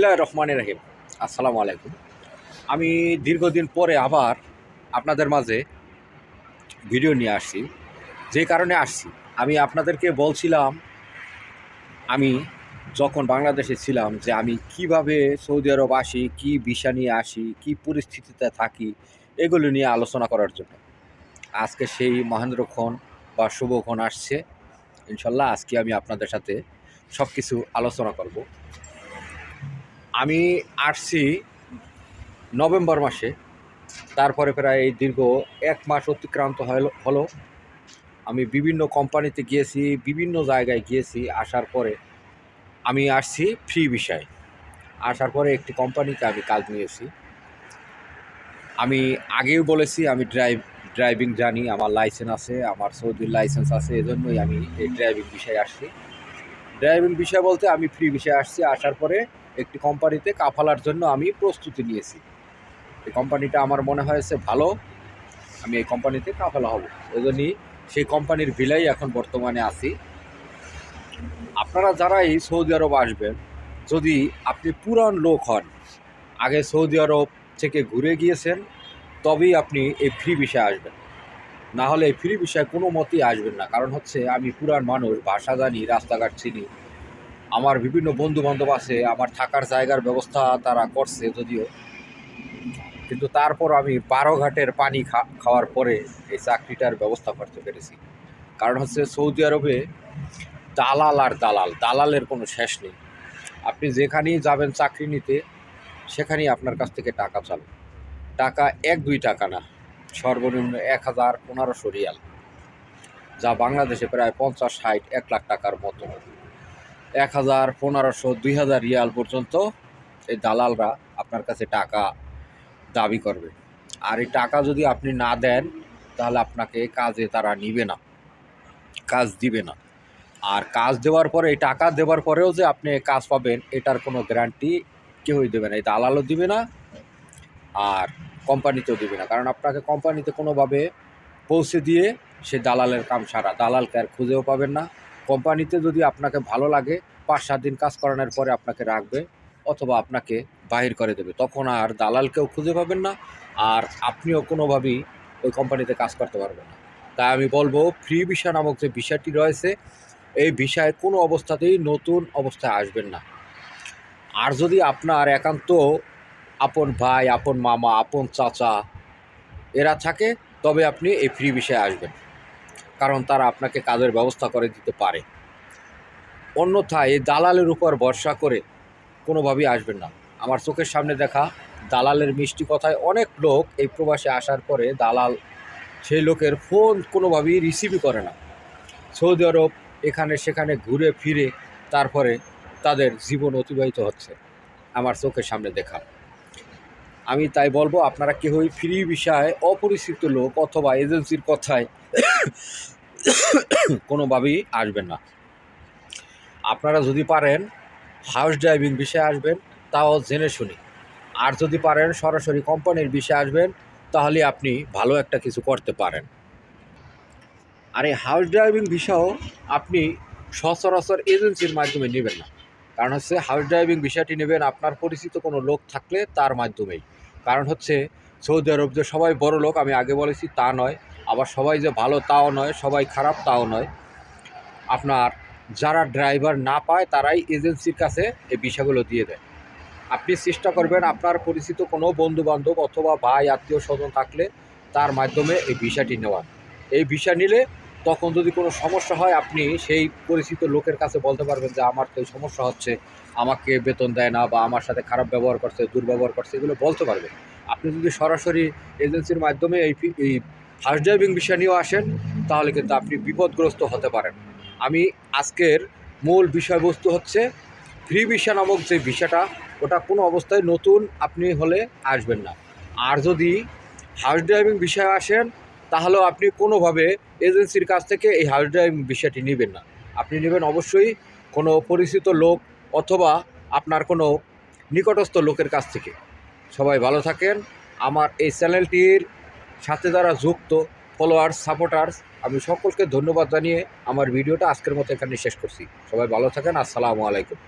বিসমিল্লাহির রহমানির রহিম। আসসালামু আলাইকুম। আমি দীর্ঘদিন পরে আবার আপনাদের মাঝে ভিডিও নিয়ে আসছি। যে কারণে আসছি, আমি আপনাদেরকে বলছিলাম আমি যখন বাংলাদেশে ছিলাম যে আমি কিভাবে সৌদি আরব আসি, কি ভিসা নিয়ে আসি, কি পরিস্থিতিতে থাকি, এগুলো নিয়ে আলোচনা করার জন্য। আজকে সেই মহেন্দ্রক্ষণ বা শুভক্ষণ আসছে। ইনশাল্লাহ আজকে আমি আপনাদের সাথে সব কিছু আলোচনা করব। আমি আসছি নভেম্বর মাসে, তারপরে প্রায় এই দীর্ঘ 1 মাস অতিক্রান্ত হলো। আমি বিভিন্ন কোম্পানিতে গিয়েছি, বিভিন্ন জায়গায় গিয়েছি। আসার পরে আমি আসছি ফ্রি ভিসায়। আসার পরে একটি কোম্পানিতে আমি কাজ নিয়েছি। আমি আগেও বলেছি আমি ড্রাইভিং জানি, আমার লাইসেন্স আছে, আমার সৌদির লাইসেন্স আছে। এজন্যই আমি এই ড্রাইভিং ভিসায় আসছি। ড্রাইভিং ভিসা বলতে আমি ফ্রি ভিসায় আসছি। আসার পরে একটি কোম্পানিতে কাফালার জন্য আমি প্রস্তুতি নিয়েছি। এই কোম্পানিটা আমার মনে হয়েছে ভালো, আমি এই কোম্পানিতে কাফেলা হব। এজন্যই সেই কোম্পানির ভিলাই এখন বর্তমানে আছি। আপনারা যারা এই সৌদি আরব আসবেন, যদি আপনি পুরান লোক হন, আগে সৌদি আরব থেকে ঘুরে গিয়েছেন, তবেই আপনি এই ফ্রি ভিসায় আসবেন। না হলে এই ফ্রি ভিসায় কোনো মতেই আসবেন না। কারণ হচ্ছে আমি পুরান মানুষ, ভাষা জানি, রাস্তাঘাট চিনি, আমার বিভিন্ন বন্ধু বান্ধব আছে, আমার থাকার জায়গার ব্যবস্থা তারা করছে যদিও, কিন্তু তারপর আমি 12 ঘাটের পানি খাওয়ার পরে এই চাকরিটার ব্যবস্থা করতে পেরেছি। কারণ হচ্ছে সৌদি আরবে দালাল আর দালালের কোনো শেষ নেই। আপনি যেখানেই যাবেন চাকরি নিতে, সেখানেই আপনার কাছ থেকে টাকা চাবে। টাকা 1-2 টাকা না, সর্বনিম্ন 1000-1500 রিয়াল, যা বাংলাদেশে প্রায় 50-60-1 লাখ টাকার মতো। 1000-1500-2000 রিয়াল পর্যন্ত এই দালালরা আপনার কাছে টাকা দাবি করবে। আর এই টাকা যদি আপনি না দেন, তাহলে আপনাকে কাজে তারা নিবে না, কাজ দিবে না। আর কাজ দেওয়ার পরে, এই টাকা দেওয়ার পরেও যে আপনি কাজ পাবেন, এটার কোনো গ্যারান্টি কেউই দেবে না। এই দালালও দিবে না, আর কোম্পানিতেও দিবে না। কারণ আপনাকে কোম্পানিতে কোনোভাবে পৌঁছে দিয়ে সে দালালের কাম সারা, দালালকে আর খুঁজেও পাবেন না। কোম্পানিতে যদি আপনাকে ভালো লাগে, 5-7 দিন কাজ করানোর পরে আপনাকে রাখবে, অথবা আপনাকে বাহির করে দেবে। তখন আর দালালকেও খুঁজে পাবেন না, আর আপনিও কোনোভাবেই ওই কোম্পানিতে কাজ করতে পারবেন না। তাই আমি বলবো, ফ্রি ভিসা নামক যে ভিসাটি রয়েছে, এই ভিসায় কোনো অবস্থাতেই নতুন অবস্থায় আসবেন না। আর যদি আপনার একান্ত আপন ভাই, আপন মামা, আপন চাচা এরা থাকে, তবে আপনি এই ফ্রি ভিসায় আসবেন, কারণ তারা আপনাকে কাজের ব্যবস্থা করে দিতে পারে। অন্যথায় এই দালালের উপর ভরসা করে কোনোভাবেই আসবেন না। আমার চোখের সামনে দেখা দালালের মিষ্টি কথায় অনেক লোক এই প্রবাসে আসার পরে দালাল সেই লোকের ফোন কোনোভাবেই রিসিভই করে না। সৌদি আরব এখানে সেখানে ঘুরে ফিরে তারপরে তাদের জীবন অতিবাহিত হচ্ছে, আমার চোখের সামনে দেখা। আমি তাই বলবো, আপনারা কেউই ফ্রি ভিসায় অপরিচিত লোক অথবা এজেন্সির কথায় কোনোভাবেই আসবেন না। আপনারা যদি পারেন হাউস ড্রাইভিং ভিসায় আসবেন, তাও জেনে শুনি। আর যদি পারেন সরাসরি কোম্পানির ভিসায় আসবেন, তাহলে আপনি ভালো একটা কিছু করতে পারেন। আর এই হাউস ড্রাইভিং ভিসাও আপনি সচরাচর এজেন্সির মাধ্যমে নেবেন না। কারণ হচ্ছে হাউস ড্রাইভিং ভিসাটি নেবেন আপনার পরিচিত কোনো লোক থাকলে তার মাধ্যমেই। কারণ হচ্ছে সৌদি আরব যে সবাই বড় লোক, আমি আগে বলেছি, তা নয়। আবার সবাই যে ভালো তাও নয়, সবাই খারাপ তাও নয়। আপনার যারা ড্রাইভার না পায়, তারাই এজেন্সির কাছে এই ভিসাগুলো দিয়ে দেয়। আপনি চেষ্টা করবেন আপনার পরিচিত কোনো বন্ধুবান্ধব অথবা ভাই আত্মীয় স্বজন থাকলে তার মাধ্যমে এই ভিসাটি নেওয়ার। এই ভিসা নিলে তখন যদি কোনো সমস্যা হয়, আপনি সেই পরিচিত লোকের কাছে বলতে পারবেন যে আমার তো এই সমস্যা হচ্ছে, আমাকে বেতন দেয় না, বা আমার সাথে খারাপ ব্যবহার করছে, দুর্ব্যবহার করছে, এগুলো বলতে পারবেন। আপনি যদি সরাসরি এজেন্সির মাধ্যমে এই ফার্স্ট ড্রাইভিং ভিসা নিয়েও আসেন, তাহলে কিন্তু আপনি বিপদগ্রস্ত হতে পারেন। আমি আজকের মূল বিষয়বস্তু হচ্ছে ফ্রি ভিসা নামক যে ভিসাটা, ওটা কোনো অবস্থায় নতুন আপনি হলে আসবেন না। আর যদি হাউস ড্রাইভিং ভিসায় আসেন, তাহলেও আপনি কোনোভাবে এজেন্সির কাছ থেকে এই হাউস ড্রাইভিং ভিসাটি নেবেন না। আপনি নেবেন অবশ্যই কোনো পরিচিত লোক অথবা আপনার কোনো নিকটস্থ লোকের কাছ থেকে। সবাই ভালো থাকেন। আমার এই চ্যানেলটির সাথে যারা যুক্ত ফলোয়ার্স, সাপোর্টার্স, আমি সকলকে ধন্যবাদ জানিয়ে আমার ভিডিওটা আজকের মতো এখানে শেষ করছি। সবাই ভালো থাকেন। আসসালামু আলাইকুম।